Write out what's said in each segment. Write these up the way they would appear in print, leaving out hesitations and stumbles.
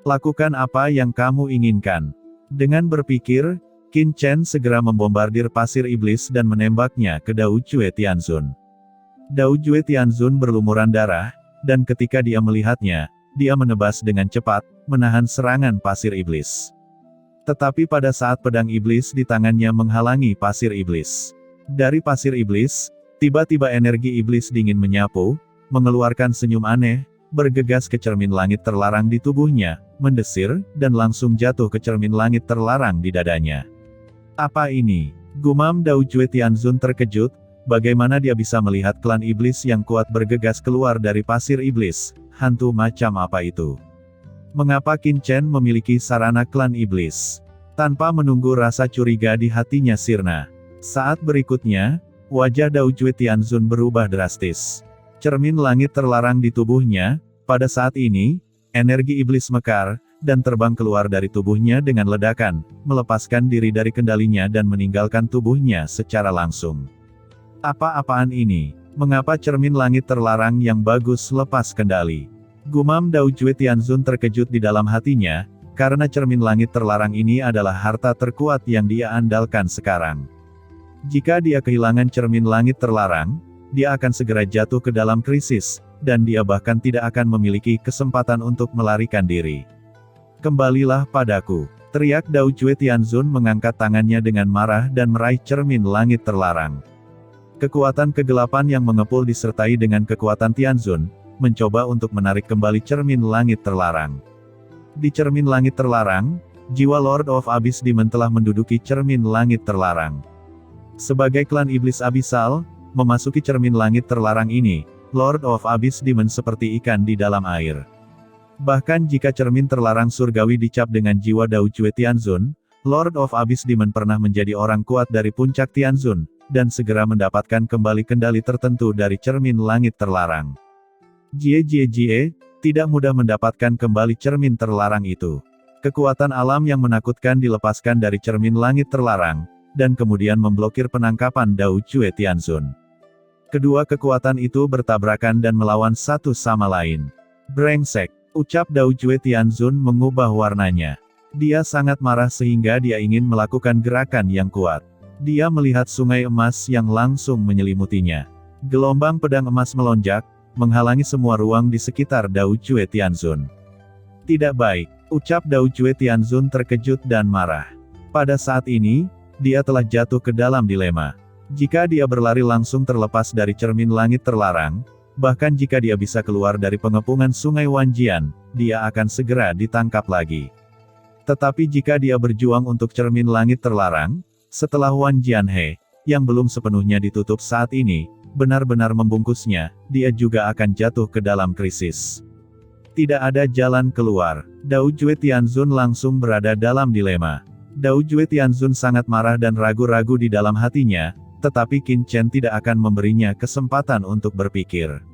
Lakukan apa yang kamu inginkan. Dengan berpikir, Qin Chen segera membombardir pasir iblis dan menembaknya ke Dao Jue Tianzun. Dao Jue Tianzun berlumuran darah, dan ketika dia melihatnya, dia menebas dengan cepat, menahan serangan pasir iblis. Tetapi pada saat pedang iblis di tangannya menghalangi pasir iblis. Dari pasir iblis, tiba-tiba energi iblis dingin menyapu, mengeluarkan senyum aneh, bergegas ke cermin langit terlarang di tubuhnya, mendesir, dan langsung jatuh ke cermin langit terlarang di dadanya. Apa ini? Gumam Dao Jue Tianzun terkejut, bagaimana dia bisa melihat klan iblis yang kuat bergegas keluar dari pasir iblis, hantu macam apa itu? Mengapa Qin Chen memiliki sarana klan iblis? Tanpa menunggu rasa curiga di hatinya sirna. Saat berikutnya, wajah Dao Jue Tianzun berubah drastis. Cermin langit terlarang di tubuhnya, pada saat ini, energi iblis mekar, dan terbang keluar dari tubuhnya dengan ledakan, melepaskan diri dari kendalinya dan meninggalkan tubuhnya secara langsung. Apa-apaan ini? Mengapa cermin langit terlarang yang bagus lepas kendali? Gumam Dao Jue Tianzun terkejut di dalam hatinya, karena cermin langit terlarang ini adalah harta terkuat yang dia andalkan sekarang. Jika dia kehilangan cermin langit terlarang, dia akan segera jatuh ke dalam krisis, dan dia bahkan tidak akan memiliki kesempatan untuk melarikan diri. Kembalilah padaku, teriak Dao Jue Tianzun mengangkat tangannya dengan marah dan meraih cermin langit terlarang. Kekuatan kegelapan yang mengepul disertai dengan kekuatan Tianzun, mencoba untuk menarik kembali cermin langit terlarang. Di cermin langit terlarang, jiwa Lord of Abyss Demon telah menduduki cermin langit terlarang. Sebagai klan iblis abisal, memasuki cermin langit terlarang ini, Lord of Abyss Demon seperti ikan di dalam air. Bahkan jika cermin terlarang surgawi dicap dengan jiwa Dao Jue Tianzun, Lord of Abyss Demon pernah menjadi orang kuat dari puncak Tianzun, dan segera mendapatkan kembali kendali tertentu dari cermin langit terlarang. Jie, tidak mudah mendapatkan kembali cermin terlarang itu. Kekuatan alam yang menakutkan dilepaskan dari cermin langit terlarang, dan kemudian memblokir penangkapan Dao Jue Tianzun. Kedua kekuatan itu bertabrakan dan melawan satu sama lain. Brengsek, ucap Dao Jue Tianzun mengubah warnanya. Dia sangat marah sehingga dia ingin melakukan gerakan yang kuat. Dia melihat sungai emas yang langsung menyelimutinya. Gelombang pedang emas melonjak, menghalangi semua ruang di sekitar Dao Jue Tianzun. Tidak baik, ucap Dao Jue Tianzun terkejut dan marah. Pada saat ini, dia telah jatuh ke dalam dilema. Jika dia berlari langsung terlepas dari cermin langit terlarang, bahkan jika dia bisa keluar dari pengepungan sungai Wanjian, dia akan segera ditangkap lagi. Tetapi jika dia berjuang untuk cermin langit terlarang, setelah Wanjian He, yang belum sepenuhnya ditutup saat ini, benar-benar membungkusnya, dia juga akan jatuh ke dalam krisis. Tidak ada jalan keluar. Dao Jue Tianzun langsung berada dalam dilema. Dao Jue Tianzun sangat marah dan ragu-ragu di dalam hatinya, tetapi Qin Chen tidak akan memberinya kesempatan untuk berpikir.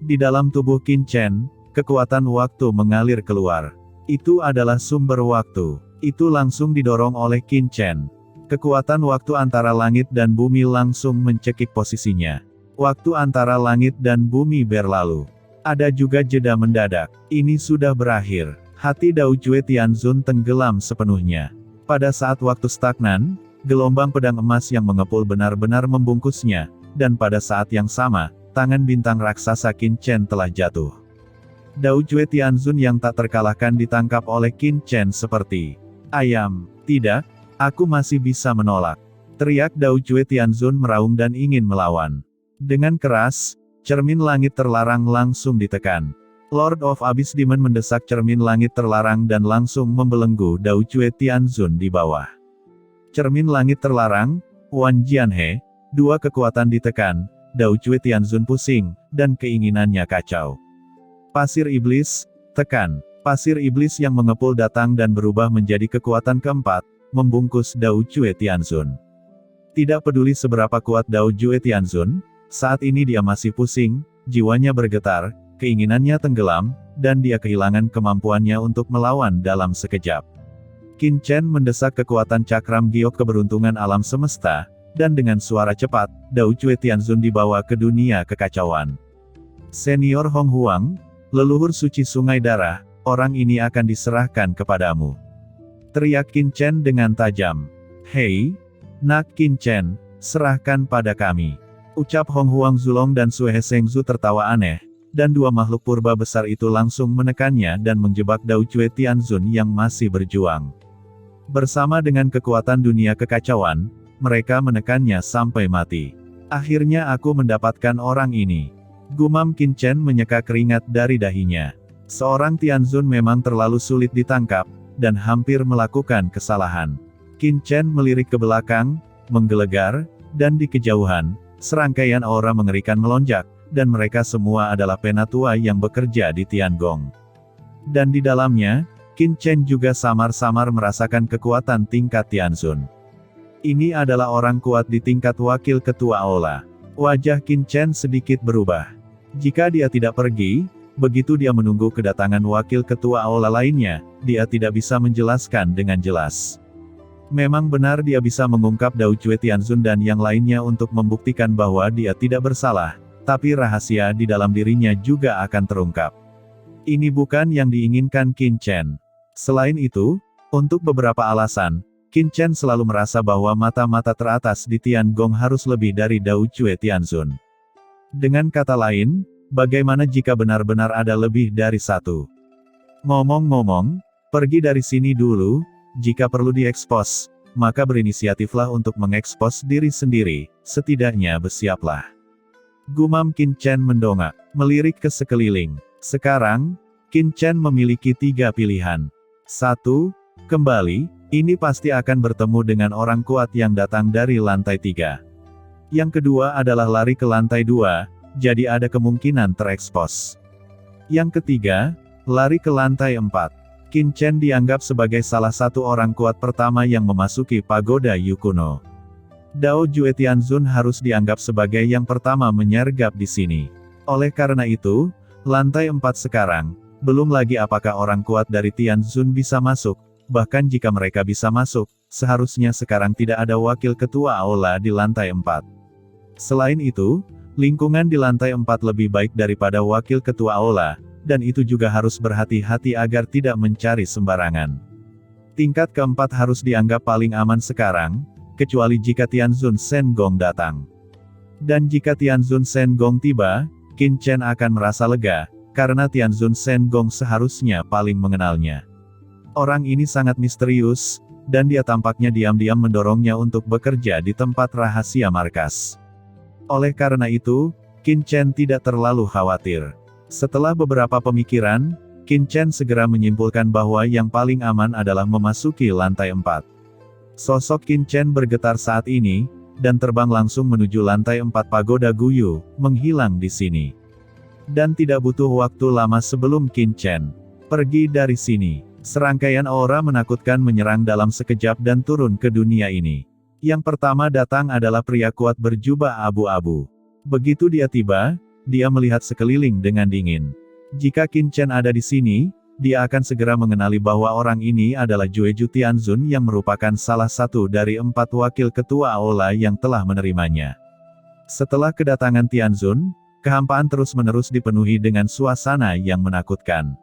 Di dalam tubuh Qin Chen, kekuatan waktu mengalir keluar. Itu adalah sumber waktu. Itu langsung didorong oleh Qin Chen. Kekuatan waktu antara langit dan bumi langsung mencekik posisinya. Waktu antara langit dan bumi berlalu. Ada juga jeda mendadak. Ini sudah berakhir. Hati Dao Jue Tianzun tenggelam sepenuhnya. Pada saat waktu stagnan, gelombang pedang emas yang mengepul benar-benar membungkusnya, dan pada saat yang sama, tangan bintang raksasa Qin Chen telah jatuh. Dao Jue Tianzun yang tak terkalahkan ditangkap oleh Qin Chen seperti ayam. Tidak, aku masih bisa menolak. Teriak Dao Jue Tianzun meraung dan ingin melawan. Dengan keras, cermin langit terlarang langsung ditekan. Lord of Abyss Demon mendesak cermin langit terlarang dan langsung membelenggu Dao Jue Tianzun di bawah. Cermin langit terlarang, Wanjian He, dua kekuatan ditekan, Dao Jue Tianzun pusing, dan keinginannya kacau. Pasir iblis, tekan. Pasir iblis yang mengepul datang dan berubah menjadi kekuatan keempat, membungkus Dao Jue Tianzun. Tidak peduli seberapa kuat Dao Jue Tianzun, saat ini dia masih pusing, jiwanya bergetar, keinginannya tenggelam, dan dia kehilangan kemampuannya untuk melawan dalam sekejap. Qin Chen mendesak kekuatan cakram giok keberuntungan alam semesta, dan dengan suara cepat, Dao Jue Tianzun dibawa ke dunia kekacauan. Senior Hong Huang, leluhur suci sungai darah, orang ini akan diserahkan kepadamu. Teriak Qin Chen dengan tajam. Hei, Nak Qin Chen, serahkan pada kami. Ucap Hong Huang Zulong dan Sue Hesengzu tertawa aneh, dan dua makhluk purba besar itu langsung menekannya dan menjebak Dao Cue Tianzun yang masih berjuang. Bersama dengan kekuatan dunia kekacauan, mereka menekannya sampai mati. Akhirnya aku mendapatkan orang ini. Gumam Qin Chen menyeka keringat dari dahinya. Seorang Tianzun memang terlalu sulit ditangkap, dan hampir melakukan kesalahan. Qin Chen melirik ke belakang, menggelegar, dan di kejauhan, serangkaian aura mengerikan melonjak, dan mereka semua adalah penatua yang bekerja di Tiangong. Dan di dalamnya, Qin Chen juga samar-samar merasakan kekuatan tingkat Tianzun. Ini adalah orang kuat di tingkat wakil ketua Aula. Wajah Qin Chen sedikit berubah. Jika dia tidak pergi, begitu dia menunggu kedatangan wakil ketua Aula lainnya, dia tidak bisa menjelaskan dengan jelas. Memang benar dia bisa mengungkap Dao Cue Tianzun dan yang lainnya untuk membuktikan bahwa dia tidak bersalah, tapi rahasia di dalam dirinya juga akan terungkap. Ini bukan yang diinginkan Qin Chen. Selain itu, untuk beberapa alasan, Qin Chen selalu merasa bahwa mata-mata teratas di Tiangong harus lebih dari Dao Cue Tianzun. Dengan kata lain, bagaimana jika benar-benar ada lebih dari satu? Ngomong-ngomong, pergi dari sini dulu, jika perlu diekspos, maka berinisiatiflah untuk mengekspos diri sendiri, setidaknya bersiaplah. Gumam Qin Chen mendongak, melirik ke sekeliling. Sekarang, Qin Chen memiliki 3 pilihan. 1. Kembali. Ini pasti akan bertemu dengan orang kuat yang datang dari lantai 3. Yang kedua adalah lari ke lantai 2, jadi ada kemungkinan terekspos. Yang ketiga, lari ke lantai 4. Qin Chen dianggap sebagai salah satu orang kuat pertama yang memasuki pagoda Yu kuno. Dao Cue Tianzun harus dianggap sebagai yang pertama menyergap di sini. Oleh karena itu, lantai 4 sekarang, belum lagi apakah orang kuat dari Tianzun bisa masuk. Bahkan jika mereka bisa masuk, seharusnya sekarang tidak ada wakil ketua Aula di lantai 4. Selain itu, lingkungan di lantai 4 lebih baik daripada wakil ketua Aula, dan itu juga harus berhati-hati agar tidak mencari sembarangan. Tingkat keempat harus dianggap paling aman sekarang, kecuali jika Tianzun Shen Gong datang. Dan jika Tianzun Shen Gong tiba, Qin Chen akan merasa lega, karena Tianzun Shen Gong seharusnya paling mengenalnya. Orang ini sangat misterius, dan dia tampaknya diam-diam mendorongnya untuk bekerja di tempat rahasia markas. Oleh karena itu, Qin Chen tidak terlalu khawatir. Setelah beberapa pemikiran, Qin Chen segera menyimpulkan bahwa yang paling aman adalah memasuki lantai 4. Sosok Qin Chen bergetar saat ini, dan terbang langsung menuju lantai 4 pagoda Guyu, menghilang di sini. Dan tidak butuh waktu lama sebelum Qin Chen pergi dari sini. Serangkaian aura menakutkan menyerang dalam sekejap dan turun ke dunia ini. Yang pertama datang adalah pria kuat berjubah abu-abu. Begitu dia tiba, dia melihat sekeliling dengan dingin. Jika Qin Chen ada di sini, dia akan segera mengenali bahwa orang ini adalah Jueju Tianzun yang merupakan salah satu dari 4 wakil ketua Aula yang telah menerimanya. Setelah kedatangan Tianzun, kehampaan terus-menerus dipenuhi dengan suasana yang menakutkan.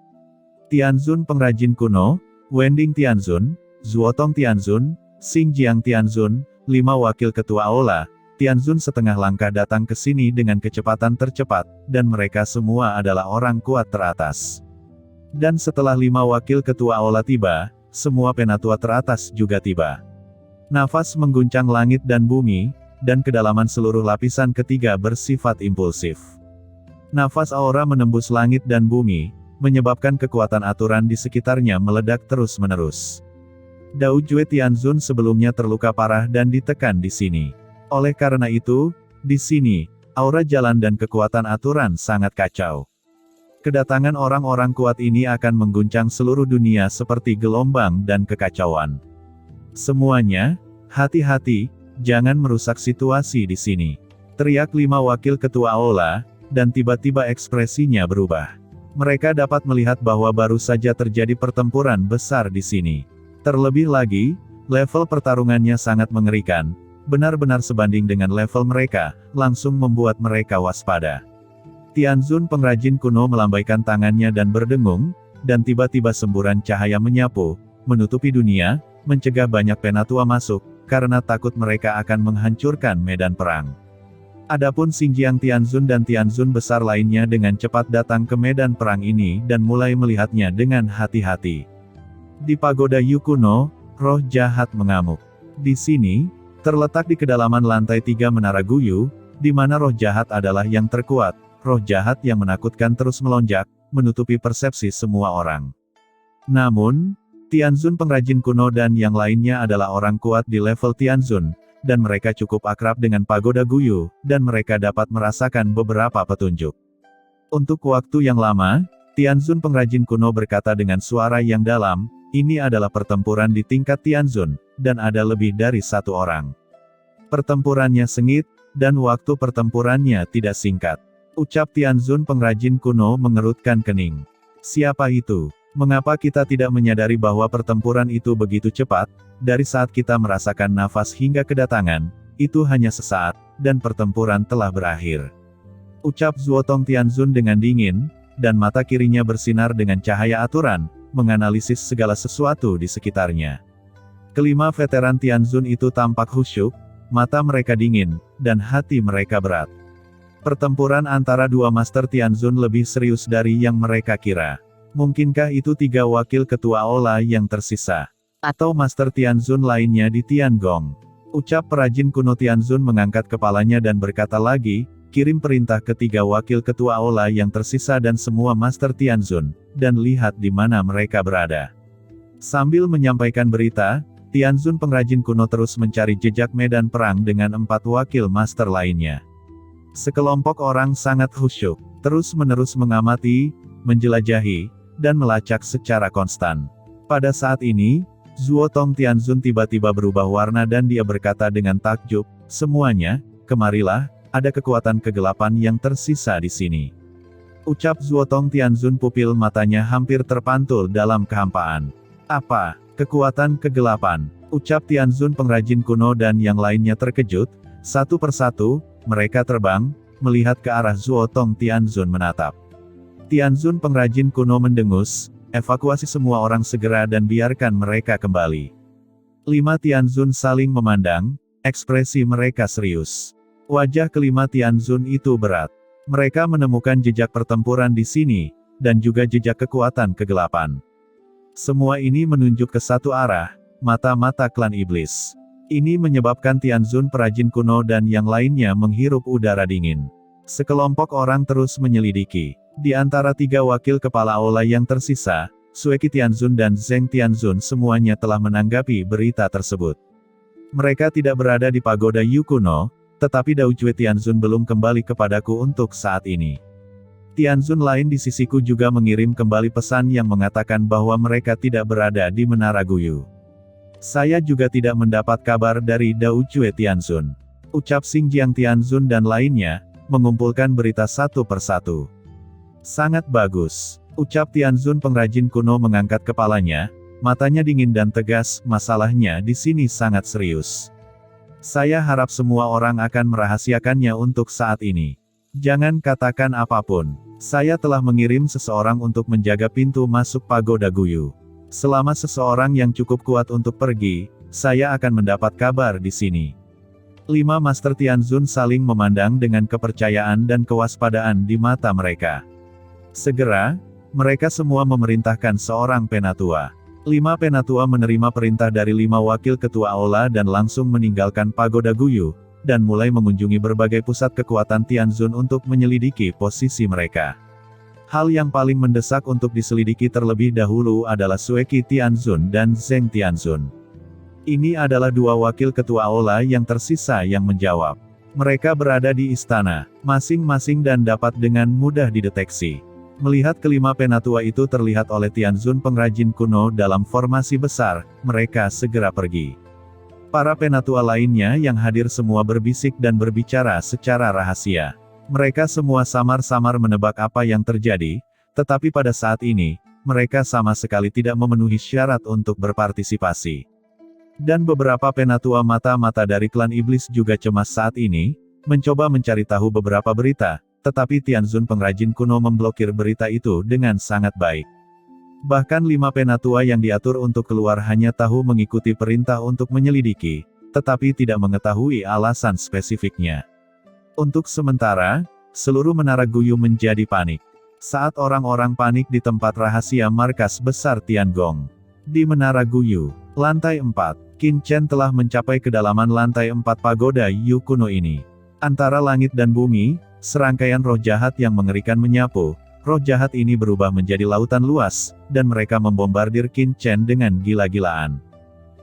Tianzun pengrajin kuno, Wending Tianzun, Zuotong Tianzun, Xingjiang Tianzun, 5 wakil ketua Aula. Tianzun setengah langkah datang ke sini dengan kecepatan tercepat, dan mereka semua adalah orang kuat teratas. Dan setelah 5 wakil ketua Aula tiba, semua penatua teratas juga tiba. Nafas mengguncang langit dan bumi, dan kedalaman seluruh lapisan ketiga bersifat impulsif. Nafas aura menembus langit dan bumi, menyebabkan kekuatan aturan di sekitarnya meledak terus-menerus. Dao Cue Tianzun sebelumnya terluka parah dan ditekan di sini. Oleh karena itu, di sini, aura jalan dan kekuatan aturan sangat kacau. Kedatangan orang-orang kuat ini akan mengguncang seluruh dunia seperti gelombang dan kekacauan. Semuanya, hati-hati, jangan merusak situasi di sini. Teriak 5 wakil ketua Aula, dan tiba-tiba ekspresinya berubah. Mereka dapat melihat bahwa baru saja terjadi pertempuran besar di sini. Terlebih lagi, level pertarungannya sangat mengerikan, benar-benar sebanding dengan level mereka, langsung membuat mereka waspada. Tianzun pengrajin kuno melambaikan tangannya dan berdengung, dan tiba-tiba semburan cahaya menyapu, menutupi dunia, mencegah banyak penatua masuk, karena takut mereka akan menghancurkan medan perang. Adapun Xinjiang Tianzun dan Tianzun besar lainnya dengan cepat datang ke medan perang ini dan mulai melihatnya dengan hati-hati. Di pagoda Yu kuno, roh jahat mengamuk. Di sini, terletak di kedalaman lantai 3 Menara Guyu, di mana roh jahat adalah yang terkuat, roh jahat yang menakutkan terus melonjak, menutupi persepsi semua orang. Namun, Tianzun pengrajin kuno dan yang lainnya adalah orang kuat di level Tianzun, dan mereka cukup akrab dengan pagoda Guyu, dan mereka dapat merasakan beberapa petunjuk. Untuk waktu yang lama, Tianzun pengrajin kuno berkata dengan suara yang dalam, ini adalah pertempuran di tingkat Tianzun, dan ada lebih dari satu orang. Pertempurannya sengit, dan waktu pertempurannya tidak singkat. Ucap Tianzun pengrajin kuno mengerutkan kening. Siapa itu? Mengapa kita tidak menyadari bahwa pertempuran itu begitu cepat? Dari saat kita merasakan nafas hingga kedatangan, itu hanya sesaat, dan pertempuran telah berakhir. Ucap Zuotong Tianzun dengan dingin, dan mata kirinya bersinar dengan cahaya aturan, menganalisis segala sesuatu di sekitarnya. Kelima veteran Tianzun itu tampak khusyuk, mata mereka dingin, dan hati mereka berat. Pertempuran antara dua Master Tianzun lebih serius dari yang mereka kira. Mungkinkah itu 3 wakil ketua Ola yang tersisa? Atau Master Tianzun lainnya di Tiangong? Ucap perajin kuno Tianzun mengangkat kepalanya dan berkata lagi, kirim perintah ke 3 wakil ketua Ola yang tersisa dan semua Master Tianzun, dan lihat di mana mereka berada. Sambil menyampaikan berita, Tianzun pengrajin kuno terus mencari jejak medan perang dengan 4 wakil Master lainnya. Sekelompok orang sangat khusyuk, terus-menerus mengamati, menjelajahi, dan melacak secara konstan. Pada saat ini, Zuotong Tianzun tiba-tiba berubah warna dan dia berkata dengan takjub, semuanya, kemarilah, ada kekuatan kegelapan yang tersisa di sini. Ucap Zuotong Tianzun pupil matanya hampir terpantul dalam kehampaan. Apa? Kekuatan kegelapan? Ucap Tianzun pengrajin kuno dan yang lainnya terkejut, satu persatu, mereka terbang, melihat ke arah Zuotong Tianzun menatap. Tianzun pengrajin kuno mendengus, evakuasi semua orang segera dan biarkan mereka kembali. 5 Tianzun saling memandang, ekspresi mereka serius. Wajah kelima Tianzun itu berat. Mereka menemukan jejak pertempuran di sini, dan juga jejak kekuatan kegelapan. Semua ini menunjuk ke satu arah, mata-mata klan iblis. Ini menyebabkan Tianzun perajin kuno dan yang lainnya menghirup udara dingin. Sekelompok orang terus menyelidiki. Di antara 3 wakil kepala Ola yang tersisa, Sueki Tianzun dan Zheng Tianzun semuanya telah menanggapi berita tersebut. Mereka tidak berada di pagoda Yu kuno, tetapi Dao Jue Tianzun belum kembali kepadaku untuk saat ini. Tianzun lain di sisiku juga mengirim kembali pesan yang mengatakan bahwa mereka tidak berada di Menara Guyu. Saya juga tidak mendapat kabar dari Dao Jue Tianzun. Ucap Xinjiang Tianzun dan lainnya, mengumpulkan berita satu persatu. Sangat bagus. Ucap Tianzun pengrajin kuno mengangkat kepalanya, matanya dingin dan tegas, masalahnya di sini sangat serius. Saya harap semua orang akan merahasiakannya untuk saat ini. Jangan katakan apapun. Saya telah mengirim seseorang untuk menjaga pintu masuk pagoda Guyu. Selama seseorang yang cukup kuat untuk pergi, saya akan mendapat kabar di sini. 5 Master Tianzun saling memandang dengan kepercayaan dan kewaspadaan di mata mereka. Segera, mereka semua memerintahkan seorang penatua. 5 penatua menerima perintah dari 5 wakil ketua Ola dan langsung meninggalkan pagoda Guyu, dan mulai mengunjungi berbagai pusat kekuatan Tianzun untuk menyelidiki posisi mereka. Hal yang paling mendesak untuk diselidiki terlebih dahulu adalah Sueki Tianzun dan Zheng Tianzun. Ini adalah 2 wakil ketua Ola yang tersisa yang menjawab. Mereka berada di istana, masing-masing dan dapat dengan mudah dideteksi. Melihat kelima penatua itu terlihat oleh Tianzun pengrajin kuno dalam formasi besar, mereka segera pergi. Para penatua lainnya yang hadir semua berbisik dan berbicara secara rahasia. Mereka semua samar-samar menebak apa yang terjadi, tetapi pada saat ini, mereka sama sekali tidak memenuhi syarat untuk berpartisipasi. Dan beberapa penatua mata-mata dari klan iblis juga cemas saat ini, mencoba mencari tahu beberapa berita, tetapi Tianzun pengrajin kuno memblokir berita itu dengan sangat baik. Bahkan 5 penatua yang diatur untuk keluar hanya tahu mengikuti perintah untuk menyelidiki, tetapi tidak mengetahui alasan spesifiknya. Untuk sementara, seluruh Menara Guyu menjadi panik. Saat orang-orang panik di tempat rahasia markas besar Tiangong. Di Menara Guyu, lantai 4, Qin Chen telah mencapai kedalaman lantai 4 pagoda Yu kuno ini. Antara langit dan bumi, serangkaian roh jahat yang mengerikan menyapu. Roh jahat ini berubah menjadi lautan luas, dan mereka membombardir Qin Chen dengan gila-gilaan.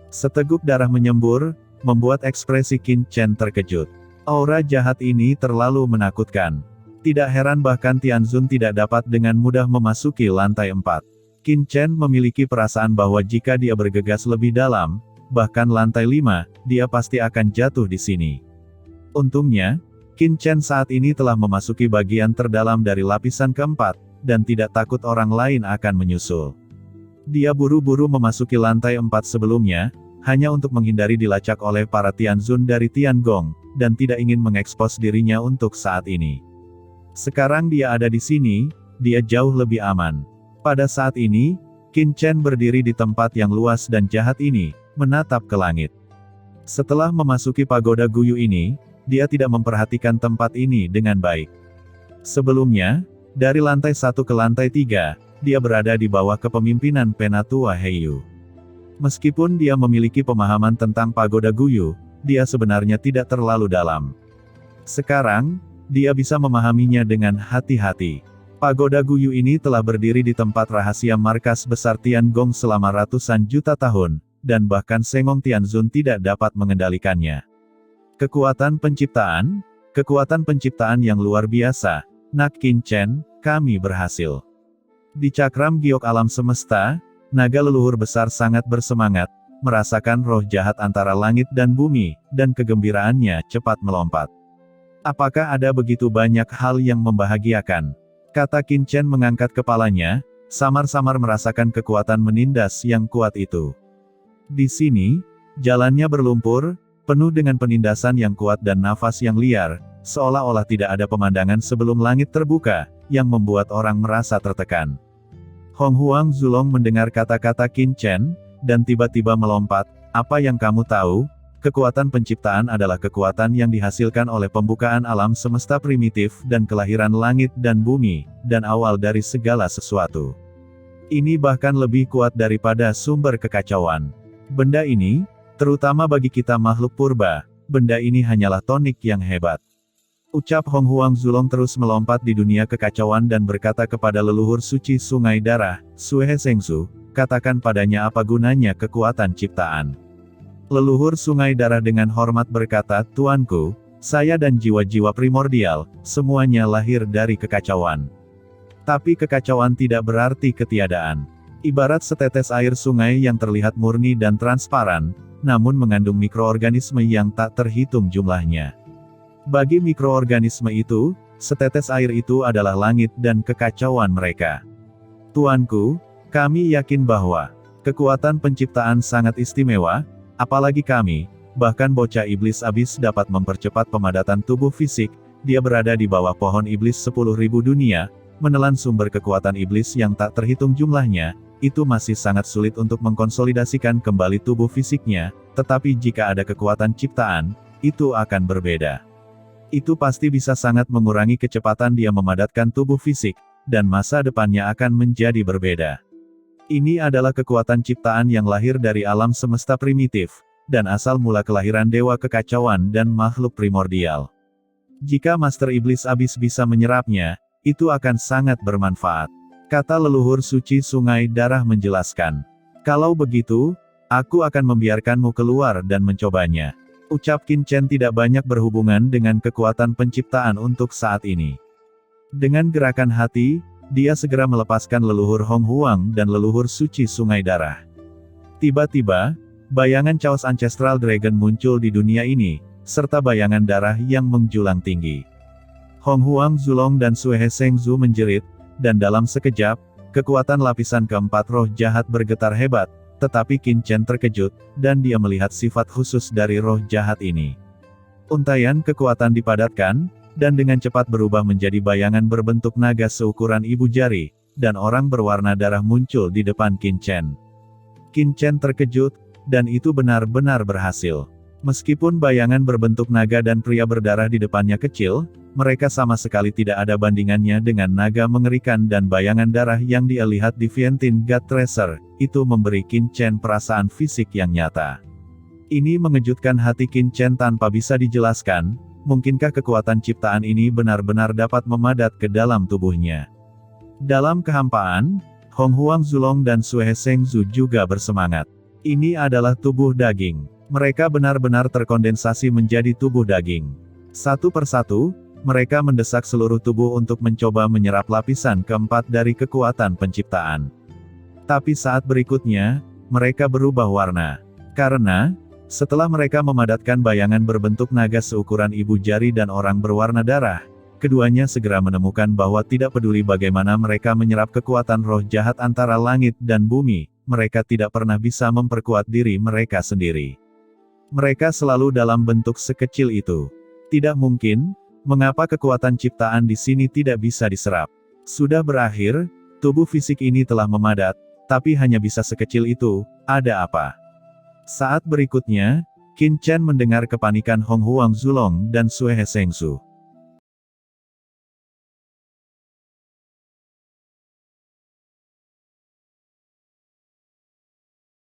Seteguk darah menyembur, membuat ekspresi Qin Chen terkejut. Aura jahat ini terlalu menakutkan. Tidak heran bahkan Tianzun tidak dapat dengan mudah memasuki lantai 4. Qin Chen memiliki perasaan bahwa jika dia bergegas lebih dalam, bahkan lantai 5, dia pasti akan jatuh di sini. Untungnya, Qin Chen saat ini telah memasuki bagian terdalam dari lapisan keempat, dan tidak takut orang lain akan menyusul. Dia buru-buru memasuki lantai 4 sebelumnya, hanya untuk menghindari dilacak oleh para Tianzun dari Tiangong, dan tidak ingin mengekspos dirinya untuk saat ini. Sekarang dia ada di sini, dia jauh lebih aman. Pada saat ini, Qin Chen berdiri di tempat yang luas dan jahat ini, menatap ke langit. Setelah memasuki pagoda Guyu ini, dia tidak memperhatikan tempat ini dengan baik. Sebelumnya, dari lantai 1 ke lantai 3, dia berada di bawah kepemimpinan Penatua Heiyu. Meskipun dia memiliki pemahaman tentang pagoda Guyu, dia sebenarnya tidak terlalu dalam. Sekarang, dia bisa memahaminya dengan hati-hati. Pagoda Guyu ini telah berdiri di tempat rahasia markas besar Tiangong selama ratusan juta tahun, dan bahkan Sengong Tianzun tidak dapat mengendalikannya. Kekuatan penciptaan yang luar biasa. Nak Qin Chen, kami berhasil. Di cakram giok alam semesta, naga leluhur besar sangat bersemangat, merasakan roh jahat antara langit dan bumi, dan kegembiraannya cepat melompat. Apakah ada begitu banyak hal yang membahagiakan? Kata Qin Chen mengangkat kepalanya, samar-samar merasakan kekuatan menindas yang kuat itu. Di sini, jalannya berlumpur, penuh dengan penindasan yang kuat dan nafas yang liar, seolah-olah tidak ada pemandangan sebelum langit terbuka, yang membuat orang merasa tertekan. Hong Huang Zulong mendengar kata-kata Qin Chen, dan tiba-tiba melompat. Apa yang kamu tahu? Kekuatan penciptaan adalah kekuatan yang dihasilkan oleh pembukaan alam semesta primitif dan kelahiran langit dan bumi, dan awal dari segala sesuatu. Ini bahkan lebih kuat daripada sumber kekacauan. Benda ini, terutama bagi kita makhluk purba, benda ini hanyalah tonik yang hebat. Ucap Hong Huang Zulong terus melompat di dunia kekacauan dan berkata kepada leluhur suci sungai darah, Suhe Sengsu, katakan padanya apa gunanya kekuatan ciptaan. Leluhur sungai darah dengan hormat berkata, Tuanku, saya dan jiwa-jiwa primordial, semuanya lahir dari kekacauan. Tapi kekacauan tidak berarti ketiadaan. Ibarat setetes air sungai yang terlihat murni dan transparan, namun mengandung mikroorganisme yang tak terhitung jumlahnya. Bagi mikroorganisme itu, setetes air itu adalah langit dan kekacauan mereka. Tuanku, kami yakin bahwa kekuatan penciptaan sangat istimewa. Apalagi kami, bahkan bocah iblis abis dapat mempercepat pemadatan tubuh fisik, dia berada di bawah pohon iblis 10.000 dunia, menelan sumber kekuatan iblis yang tak terhitung jumlahnya, itu masih sangat sulit untuk mengkonsolidasikan kembali tubuh fisiknya, tetapi jika ada kekuatan ciptaan, itu akan berbeda. Itu pasti bisa sangat mengurangi kecepatan dia memadatkan tubuh fisik, dan masa depannya akan menjadi berbeda. Ini adalah kekuatan ciptaan yang lahir dari alam semesta primitif, dan asal mula kelahiran dewa kekacauan dan makhluk primordial. Jika Master Iblis Abis bisa menyerapnya, itu akan sangat bermanfaat. Kata leluhur suci sungai darah menjelaskan. Kalau begitu, aku akan membiarkanmu keluar dan mencobanya. Ucap Qin Chen tidak banyak berhubungan dengan kekuatan penciptaan untuk saat ini. Dengan gerakan hati, dia segera melepaskan leluhur Hong Huang dan leluhur suci sungai darah. Tiba-tiba, bayangan Chaos Ancestral Dragon muncul di dunia ini, serta bayangan darah yang menjulang tinggi. Hong Huang Zulong dan Suhe Sengzu menjerit, dan dalam sekejap, kekuatan lapisan keempat roh jahat bergetar hebat, tetapi Qin Chen terkejut, dan dia melihat sifat khusus dari roh jahat ini. Untaian kekuatan dipadatkan, dan dengan cepat berubah menjadi bayangan berbentuk naga seukuran ibu jari, dan orang berwarna darah muncul di depan Qin Chen. Qin Chen terkejut, dan itu benar-benar berhasil. Meskipun bayangan berbentuk naga dan pria berdarah di depannya kecil, mereka sama sekali tidak ada bandingannya dengan naga mengerikan dan bayangan darah yang dia lihat di Vientin God Tracer. Itu memberi Qin Chen perasaan fisik yang nyata. Ini mengejutkan hati Qin Chen tanpa bisa dijelaskan. Mungkinkah kekuatan ciptaan ini benar-benar dapat memadat ke dalam tubuhnya? Dalam kehampaan, Hong Huang Zulong dan Sue Shengzu juga bersemangat. Ini adalah tubuh daging. Mereka benar-benar terkondensasi menjadi tubuh daging. Satu persatu, mereka mendesak seluruh tubuh untuk mencoba menyerap lapisan keempat dari kekuatan penciptaan. Tapi saat berikutnya, mereka berubah warna. Karena, setelah mereka memadatkan bayangan berbentuk naga seukuran ibu jari dan orang berwarna darah, keduanya segera menemukan bahwa tidak peduli bagaimana mereka menyerap kekuatan roh jahat antara langit dan bumi, mereka tidak pernah bisa memperkuat diri mereka sendiri. Mereka selalu dalam bentuk sekecil itu. Tidak mungkin, mengapa kekuatan ciptaan di sini tidak bisa diserap. Sudah berakhir, tubuh fisik ini telah memadat, tapi hanya bisa sekecil itu, ada apa? Saat berikutnya, Qin Chen mendengar kepanikan Hong Huang Zulong dan Sue Shengzu.